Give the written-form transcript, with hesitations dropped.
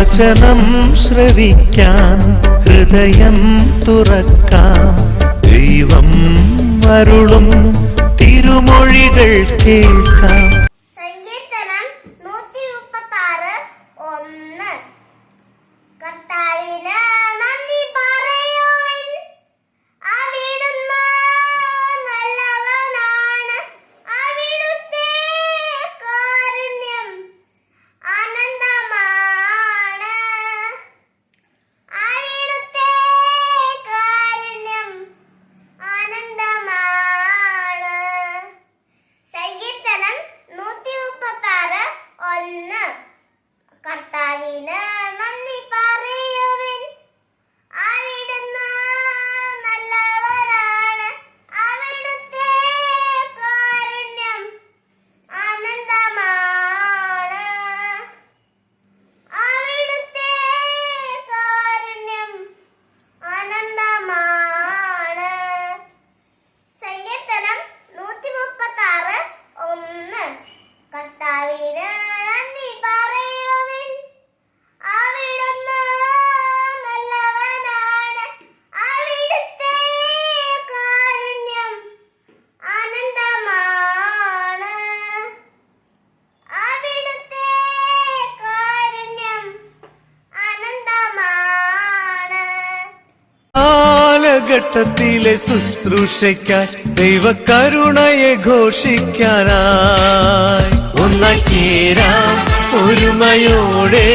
വചനം ശ്രവിക്കാൻ ഹൃദയം തുറക്കാം. ദൈവം അരുളും തിരുമൊഴികൾ കേൾക്കാം. സങ്കീർത്തനം 136:1. കർത്താവിന് നന്ദി പറയുവിൻ, അവിടുന്ന് നല്ലവനാണ്, അവിടുത്തെ കാരുണ്യം അനന്തമാണ്, അവിടുത്തെ കാരുണ്യം അനന്തമാണ്. സങ്കീർത്തനം 136:1. കർത്താവിന് നന്ദി പറയുവിൻ, അവിടുന്ന് നല്ലവനാണ്, അവിടുത്തെ കാരുണ്യം അനന്തമാണ്, അവിടുത്തെ കാരുണ്യം അനന്തമാണ്. സങ്കീർത്തനം 136:1. കർത്താവിന് നന്ദി പറയുവിൻ, അവിടുന്ന് നല്ലവനാണ്, അവിടുത്തെ കാരുണ്യം അനന്തമാണ്, അവിടുത്തെ കാരുണ്യം അനന്തമാണ്. കാലഘട്ടത്തിലെ ശുശ്രൂഷയ്ക്കായി ദൈവകരുണയെ ഘോഷിക്കാനായി ഒന്നായി ചേരാം ഒരുമയോടെ.